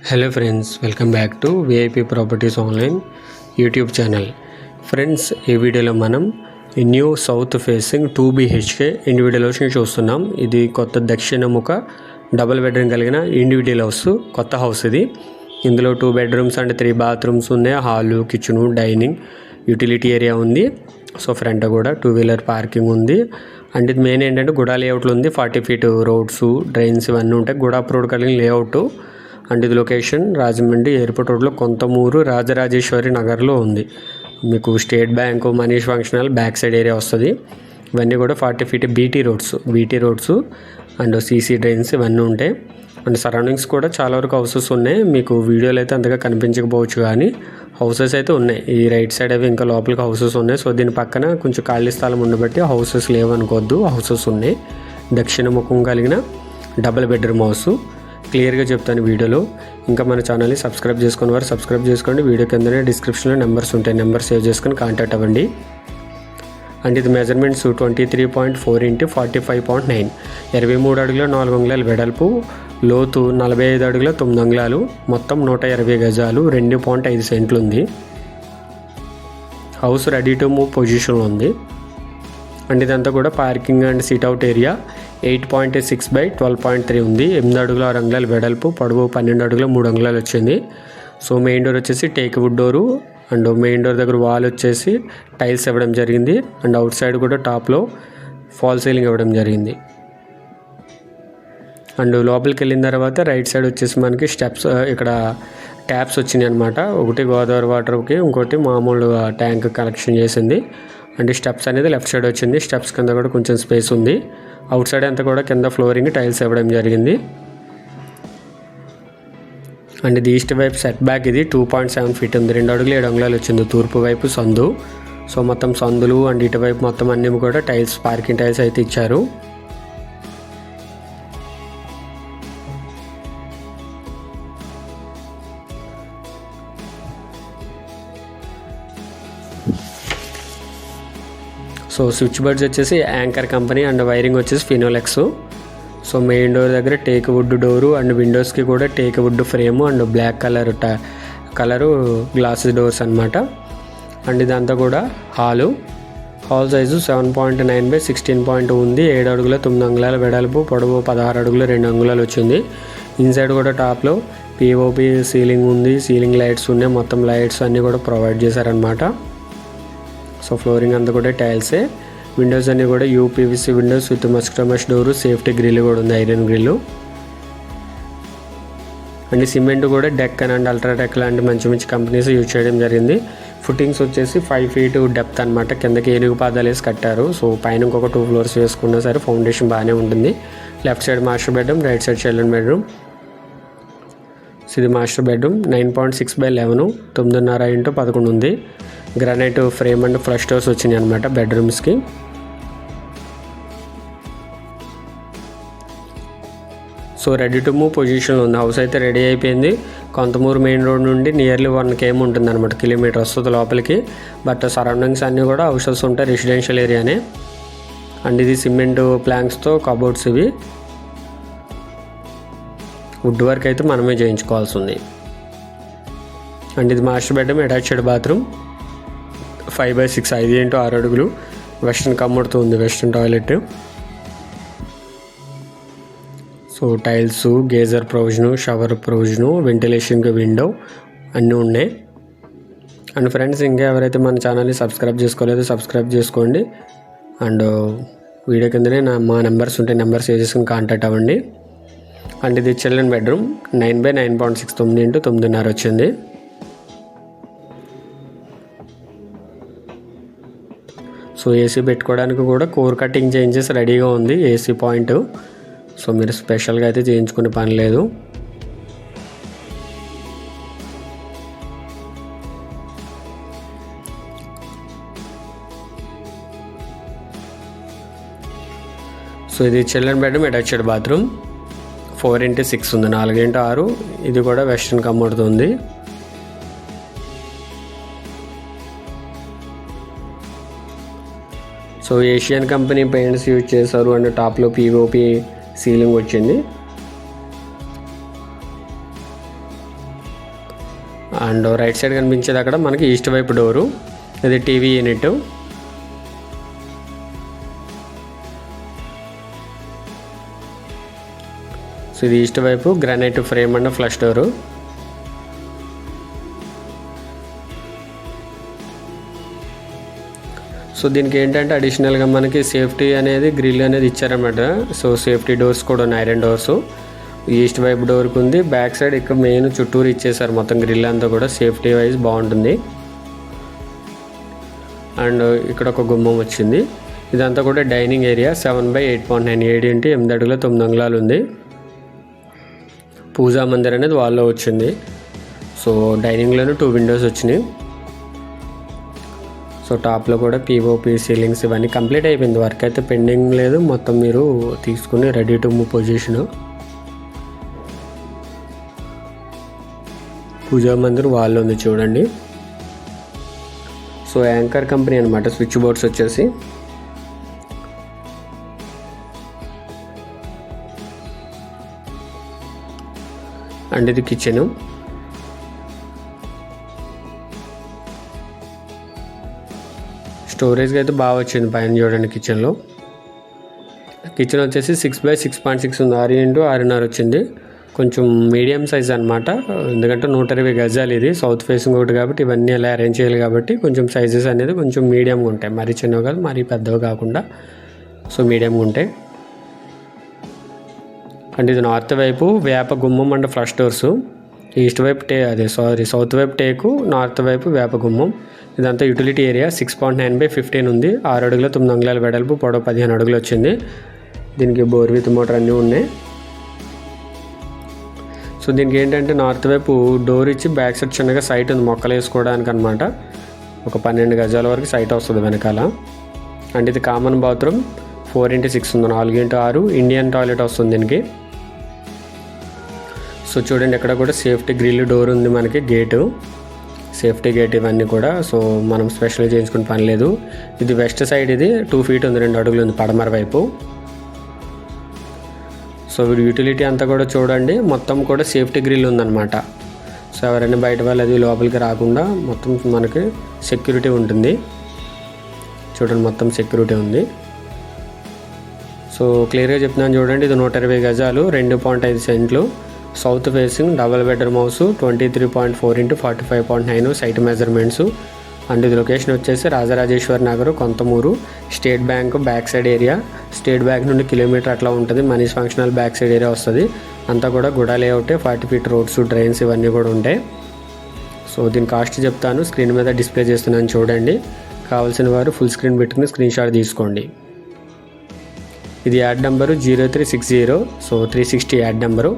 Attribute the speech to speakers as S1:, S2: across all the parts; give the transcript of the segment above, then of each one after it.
S1: Hello friends, welcome back to VIP properties online YouTube channel. Friends, ఈ వీడియోలో మనం new south facing 2 BHK individual హౌస్ని చూస్తున్నాం. ఇది కొత్త దక్షిణముఖ డబుల్ బెడ్రూమ్ కలిగిన ఇండివిజువల్ హౌస్, కొత్త హౌస్ ఇది. ఇందులో 2 bedrooms అండ్ 3 bathrooms ఉన్నాయి. Hall, kitchen, dining, utility area ఉంది. సో ఫ్రంట్ కూడా 2-wheeler పార్కింగ్ ఉంది. అండ్ ఇది మెయిన్ ఏంటంటే గుడా లేఅవుట్లో ఉంది. 40 feet రోడ్స్, డ్రైన్స్ ఇవన్నీ ఉంటాయి. గుడా అప్రూవ్డ్ కలిగిన లేఅవుట్. అండ్ ఇది లొకేషన్ రాజమండ్రి ఎయిర్పోర్ట్ రోడ్లో కొంతమూరు రాజరాజేశ్వరి నగర్లో ఉంది. మీకు state bank, Manish function hall back side area వస్తుంది. ఇవన్నీ కూడా 40 feet BT roads and CC drains ఇవన్నీ ఉంటాయి. అండ్ సరౌండింగ్స్ కూడా చాలా వరకు హౌసెస్ ఉన్నాయి. మీకు వీడియోలో అయితే అంతగా కనిపించకపోవచ్చు, కానీ హౌసెస్ అయితే ఉన్నాయి. ఈ రైట్ సైడ్ అవి ఇంకా లోపలికి హౌసెస్ ఉన్నాయి. సో దీని పక్కన కొంచెం ఖాళీ స్థలం ఉండబట్టి హౌసెస్ లేవనుకోవద్దు, హౌసెస్ ఉన్నాయి. దక్షిణ ముఖం కలిగిన డబుల్ బెడ్రూమ్ హౌస్ క్లియర్గా చెప్తాను వీడియోలో. ఇంకా మన ఛానల్ని సబ్స్క్రైబ్ చేసుకుని వారు సబ్స్క్రైబ్ చేసుకోండి. వీడియో కిందనే డిస్క్రిప్షన్లో నెంబర్స్ ఉంటాయి, నెంబర్ సేవ్ చేసుకొని కాంటాక్ట్ అవ్వండి. అండ్ ఇది మెజర్మెంట్స్ 23.4 x 45.9, 23 అడుగుల 4 అంగుళాలు వెడల్పు, లోతు 45 అడుగుల 9 అంగుళాలు, మొత్తం 120 గజాలు, 2.5 సెంట్లు ఉంది. హౌస్ రెడీ టు మూవ్ పొజిషన్లో ఉంది. అండ్ ఇదంతా కూడా parking and sit-out area. 8.6 by 12.3 ఉంది. 8 అడుగుల 6 అంగుళాలు వెడల్పు, పొడవు 12 అడుగుల 3 అంగుళాలు వచ్చింది. సో మెయిన్ డోర్ వచ్చేసి take wood door. And main door దగ్గర వాల్ వచ్చేసి టైల్స్ ఇవ్వడం జరిగింది. అండ్ అవుట్ సైడ్ కూడా టాప్లో ఫాల్ సీలింగ్ ఇవ్వడం జరిగింది. అండ్ లోపలికి వెళ్ళిన తర్వాత రైట్ సైడ్ వచ్చేసి మనకి స్టెప్స్, ఇక్కడ ట్యాప్స్ వచ్చినాయి అనమాట. ఒకటి గోదావరి వాటర్కి, ఇంకోటి మామూలు ట్యాంక్ కనెక్షన్ చేసింది. అండ్ స్టెప్స్ అనేది లెఫ్ట్ సైడ్ వచ్చింది. స్టెప్స్ కింద కూడా కొంచెం స్పేస్ ఉంది. అవుట్ సైడ్ అంతా కూడా కింద ఫ్లోరింగ్ టైల్స్ ఇవ్వడం జరిగింది. అండ్ ఇది ఈస్ట్ వైపు సెట్ బ్యాక్. ఇది 2.7 feet ఉంది. 2 అడుగులు 7 అంగుళాలు వచ్చింది. తూర్పు వైపు సందు. సో మొత్తం సందులు అండ్ ఇటువైపు మొత్తం అన్నీ కూడా టైల్స్, పార్కింగ్ టైల్స్ అయితే ఇచ్చారు. సో స్విచ్ బోర్డ్స్ వచ్చేసి యాంకర్ కంపెనీ అండ్ వైరింగ్ వచ్చేసి ఫినోలెక్స్. సో మెయిన్ డోర్ దగ్గర టేక్ వుడ్ డోరు అండ్ విండోస్కి కూడా teak wood frame and black colour glass doors అనమాట. అండ్ ఇదంతా కూడా హాల్ సైజు 7.9 by 16.2 ఉంది. 7 అడుగుల 9 అంగుళాల వెడల్పు, పొడవు 16 అడుగుల 2 అంగుళాలు వచ్చింది. ఇన్సైడ్ కూడా టాప్లో పిఓపి సీలింగ్ ఉంది. సీలింగ్ లైట్స్ ఉన్నాయి. మొత్తం లైట్స్ అన్నీ కూడా ప్రొవైడ్ చేశారనమాట. సో ఫ్లోరింగ్ అంతా కూడా టైల్సే. విండోస్ అన్నీ కూడా UPVC windows with mosquito mesh door, safety grill కూడా ఉంది, ఐరన్ గ్రిల్. అండ్ సిమెంట్ కూడా డెక్కన్ అండ్ అల్ట్రాటెక్ లాంటి మంచి కంపెనీస్ యూజ్ చేయడం జరిగింది. ఫుటింగ్స్ వచ్చేసి 5 feet డెప్త్ అనమాట. కిందకి ఏనుగు పాదాలు వేసి కట్టారు. సో పైన ఇంకొక 2 floors వేసుకున్నా సరే ఫౌండేషన్ బాగానే ఉంటుంది. Left side master bedroom, right side children bedroom. So ఇది మాస్టర్ బెడ్రూమ్. 9.6 by 11, 9.5 x 11 ఉంది. Granite frame and flush doors వచ్చినాయి అనమాట బెడ్రూమ్స్కి. సో రెడీ టు మూవ్ పొజిషన్లో ఉంది. హౌస్ అయితే రెడీ అయిపోయింది. కొంతమూరు మెయిన్ రోడ్ నుండి నియర్లీ 1 km ఉంటుంది అనమాట, కిలోమీటర్ వస్తుంది లోపలికి. బట్ సరౌండింగ్స్ అన్నీ కూడా హౌసెస్ ఉంటాయి, రెసిడెన్షియల్ ఏరియానే. అండ్ ఇది సిమెంట్ ప్లాంక్స్తో కబోర్డ్స్. ఇవి వుడ్ వర్క్ అయితే మనమే చేయించుకోవాల్సి ఉంది. అండ్ ఇది master bedroom, attached bathroom, 5 by 6, 5 x 6 అడుగులు. వెస్ట్రన్ కమోడ్తో ఉంది, western toilet. So tiles, geyser provision, shower provision, వెంటిలేషన్కి విండో అన్నీ ఉన్నాయి. అండ్ ఫ్రెండ్స్, ఇంకా ఎవరైతే మన ఛానల్ని సబ్స్క్రైబ్ చేసుకోలేదో సబ్స్క్రైబ్ చేసుకోండి. అండ్ వీడియో కిందనే మా నెంబర్స్ ఉంటాయి, నెంబర్స్ సేవ్ చేసుకుని కాంటాక్ట్ అవ్వండి. అండ్ ఇది చిల్డ్రన్ బెడ్రూమ్. 9 by 9.6, 9 x 9.5 వచ్చింది. సో ఏసీ పెట్టుకోవడానికి కూడా కోర్ కటింగ్ చేంజెస్ రెడీగా ఉంది, ఏసీ పాయింట్. సో మీరు స్పెషల్గా అయితే చేయించుకునే పని లేదు. సో ఇది children bedroom, attached bathroom. 4 x 6 ఉంది, 4 x 6. ఇది కూడా వెస్ట్రన్ కమోడ్తో ఉంది. So Asian company paints use చేశారు. అండ్ టాప్లో పిఓపి సీలింగ్ వచ్చింది. అండ్ రైట్ సైడ్ కనిపించేది అక్కడ మనకి ఈస్ట్ వైపు డోరు, ఇది టీవీ యూనిట్. సో ఇది ఈస్ట్ వైపు granite frame and flush door. So దీనికి ఏంటంటే అడిషనల్గా మనకి సేఫ్టీ అనేది గ్రిల్ అనేది ఇచ్చారన్నమాట. సో సేఫ్టీ డోర్స్ కూడా ఉన్నాయి, ఐరన్ డోర్స్. ఈస్ట్ వైపు డోర్కి ఉంది, బ్యాక్ సైడ్ ఇక్కడ మెయిన్ చుట్టూరు ఇచ్చేసారు మొత్తం గ్రిల్ అంతా కూడా, సేఫ్టీ వైజ్ బాగుంటుంది. అండ్ ఇక్కడ ఒక గుమ్మం వచ్చింది. ఇదంతా కూడా డైనింగ్ ఏరియా, 7/8.9, 7 అడుగుల 9 అంగుళాలు ఉంది. పూజా మందిర్ అనేది వాల్లో వచ్చింది. సో డైనింగ్లోనే 2 విండోస్ వచ్చినాయి. సో టాప్లో కూడా పిఓపి సీలింగ్స్ ఇవన్నీ కంప్లీట్ అయిపోయింది, వర్క్ అయితే పెండింగ్ లేదు. మొత్తం మీరు తీసుకుని రెడీ టు మూవ్ పొజిషన్. పూజా మందిర్ వాల్లో ఉంది చూడండి. సో యాంకర్ కంపెనీ అనమాట స్విచ్ బోర్డ్స్ వచ్చేసి. అండ్ ఇది కిచెను. స్టోరేజ్కి అయితే బాగా వచ్చింది పైన చూడండి. కిచెన్ వచ్చేసి 6/6.6 ఉంది, 6x6.5 వచ్చింది. కొంచెం మీడియం సైజ్ అనమాట, ఎందుకంటే 120 గజాలు ఇది, సౌత్ ఫేసింగ్ ఒకటి కాబట్టి ఇవన్నీ ఎలా అరేంజ్ చేయాలి కాబట్టి కొంచెం సైజెస్ అనేది కొంచెం మీడియంగా ఉంటాయి, మరీ చిన్నవి కాదు మరీ పెద్దవి కాకుండా. సో మీడియంగా ఉంటాయి. అండ్ ఇది నార్త్ వైపు వేప గుమ్మం అండ్ ఫ్లష్ డోర్స్. ఈస్ట్ వైపు సౌత్ వైపు టేకు, నార్త్ వైపు వేప గుమ్మం. ఇదంతా యూటిలిటీ ఏరియా, 6.9/15 ఉంది, 6 అడుగుల 9 అంగుళాల వెడల్పు, పొడవు 15 అడుగులు వచ్చింది. దీనికి బోర్ విత్ మోటార్ అన్నీ ఉన్నాయి. సో దీనికి ఏంటంటే నార్త్ వైపు డోర్ ఇచ్చి బ్యాక్ సైడ్ చిన్నగా సైట్ ఉంది మొక్కలు వేసుకోవడానికి అనమాట. ఒక 12 గజాల వరకు సైట్ వస్తుంది వెనకాల. అండ్ ఇది కామన్ బాత్రూమ్, 4x6 ఉంది, 4x6 ఇండియన్ టాయిలెట్ వస్తుంది దీనికి. సో చూడండి ఎక్కడ కూడా సేఫ్టీ గ్రిల్ డోర్ ఉంది మనకి, గేటు, సేఫ్టీ గేట్ ఇవన్నీ కూడా. సో మనం స్పెషల్ చేయించుకునే పని లేదు. ఇది వెస్ట్ సైడ్, ఇది 2 feet ఉంది, 2 అడుగులు ఉంది పడమర వైపు. సో వీడు యూటిలిటీ అంతా కూడా చూడండి, మొత్తం కూడా సేఫ్టీ గ్రిల్ ఉందన్నమాట. సో ఎవరైనా బయట వాళ్ళు అది లోపలికి రాకుండా మొత్తం మనకి సెక్యూరిటీ ఉంటుంది. చూడండి మొత్తం సెక్యూరిటీ ఉంది. సో క్లియర్గా చెప్తున్నాను చూడండి. ఇది 120 గజాలు, 2.5 సెంట్లు, south facing, double bedroom house, 23.4x45.9 site measurements. And ఇది లొకేషన్ వచ్చేసి Rajarajeshwari Nagar, Konthamuru, state bank back side area. State bank నుండి కిలోమీటర్ అట్లా ఉంటుంది, Manish functional back side area వస్తుంది. అంతా కూడా గుడా లేఅవుటే, 40 feet రోడ్స్, డ్రైన్స్ ఇవన్నీ కూడా ఉంటాయి. సో దీని కాస్ట్ చెప్తాను, స్క్రీన్ మీద డిస్ప్లే చేస్తున్నాను చూడండి. కావాల్సిన వారు ఫుల్ స్క్రీన్ పెట్టుకుని స్క్రీన్ షాట్ తీసుకోండి. ఇది add number 0360. So 360 add number.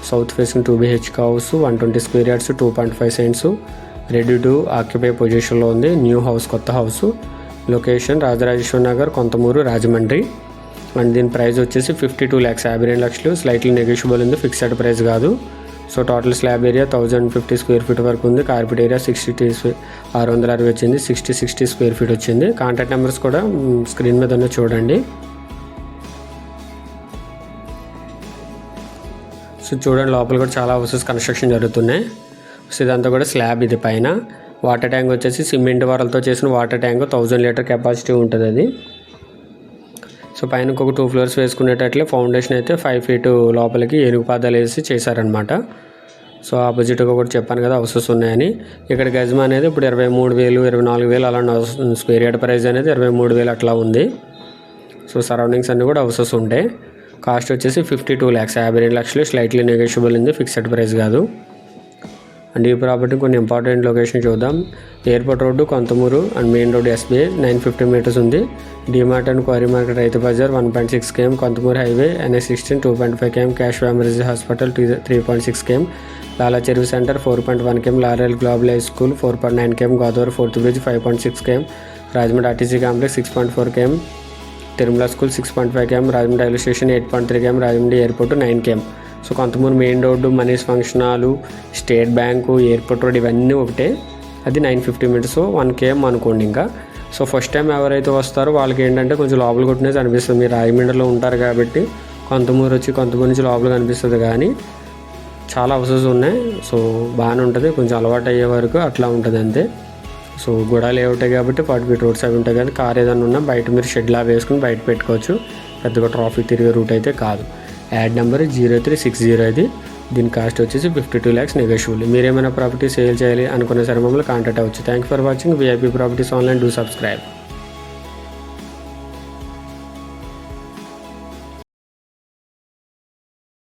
S1: South facing 2 BHK house, 120 square yards, 2.5 cents, ready to occupy పొజిషన్లో ఉంది. న్యూ హౌస్, కొత్త house. Location Rajarajeshwari Nagar, Konthamuru, Rajahmundry. And దీని ప్రైస్ వచ్చేసి 52 lakhs, 52 లక్షలు. స్లైట్లీ నెగోషియబుల్ ఉంది, ఫిక్స్డ్ ప్రైస్ కాదు. So total slab area 1050 square feet వరకు ఉంది. కార్పెట్ ఏరియా 660 వచ్చింది, 60 square feet వచ్చింది. కాంటాక్ట్ నెంబర్స్ కూడా స్క్రీన్ మీద ఉన్న చూడండి. సో చూడండి లోపల కూడా చాలా హౌసెస్ కన్స్ట్రక్షన్ జరుగుతున్నాయి. సో ఇదంతా కూడా స్లాబ్. ఇది పైన వాటర్ ట్యాంక్ వచ్చేసి సిమెంట్ వారలతో చేసిన వాటర్ ట్యాంక్, 1000 లీటర్ కెపాసిటీ ఉంటుంది అది. సో పైన ఇంకొక 2 floors వేసుకునేటట్లే ఫౌండేషన్ అయితే 5 feet లోపలికి ఏనుగు పాదాలు వేసి చేశారనమాట. సో ఆపోజిట్గా కూడా చెప్పాను కదా హౌసెస్ ఉన్నాయని. ఇక్కడ గజం అనేది ఇప్పుడు 23,000, 24,000 అలా స్క్వేర్ యార్డ్ ప్రైస్ అనేది 23,000 అట్లా ఉంది. సో సరౌండింగ్స్ అన్నీ కూడా హౌసెస్ ఉంటాయి. కాస్ట్ వచ్చేసి 52 lakhs, 52 లక్షలు. స్లైట్లీ నెగోషియబుల్ ఉంది, ఫిక్స్డ్ ప్రైస్ కాదు. అండ్ ఈ ప్రాపర్టీ కొన్ని ఇంపార్టెంట్ లొకేషన్ చూద్దాం. Airport road, Konthamuru. And main road SBI, 950 meters ఉంది. DMart and quarry market, Rythu Bazar 1.6 km, Konthamuru highway, NH16 2.5 km, cash families hospital 3.6 km, Lala Cheruvu centre 4.1 km, Laurel Global High School 4.9 km, Godavari 4th bridge 5.6 km, Rajahmundry RTC complex 6.4 km, Tirumala school 6.5 km, Rajahmundry railway station 8.3 km, Rajahmundry airport 9 km. So Konthamuru main road, Manish function hall, state bank, airport road ఇవన్నీ ఒకటే. అది 950 meters, 1 km అనుకోండి. ఇంకా so first time ఎవరైతే వస్తారో వాళ్ళకి ఏంటంటే కొంచెం లోపల కొట్టినది అనిపిస్తుంది. మీరు రాజమండ్రిలో ఉంటారు కాబట్టి కొంతమూరు వచ్చి కొంతమూరు నుంచి లోపల కనిపిస్తుంది, కానీ చాలా హౌసెస్ ఉన్నాయి. సో బాగానే ఉంటుంది, కొంచెం అలవాటు అయ్యే వరకు అట్లా ఉంటుంది అంతే. సో గుడాలు ఉంటాయి కాబట్టి 40 feet రోడ్స్ అవి ఉంటాయి కదా, కార్ ఏదైనా ఉన్నా బయట మీరు షెడ్లా వేసుకుని బయట పెట్టుకోవచ్చు. పెద్దగా ట్రాఫిక్ తిరిగే రూట్ అయితే కాదు. యాడ్ నెంబర్ 0360 ఇది. దీని కాస్ట్ వచ్చేసి 52 lakhs నెగోషియబుల్. మీరు ఏమైనా ప్రాపర్టీ సేల్ చేయాలి అనుకునే సరే మమ్మల్ని కాంటాక్ట్ అవ్వచ్చు. Thank for watching. VIP properties online. Do subscribe.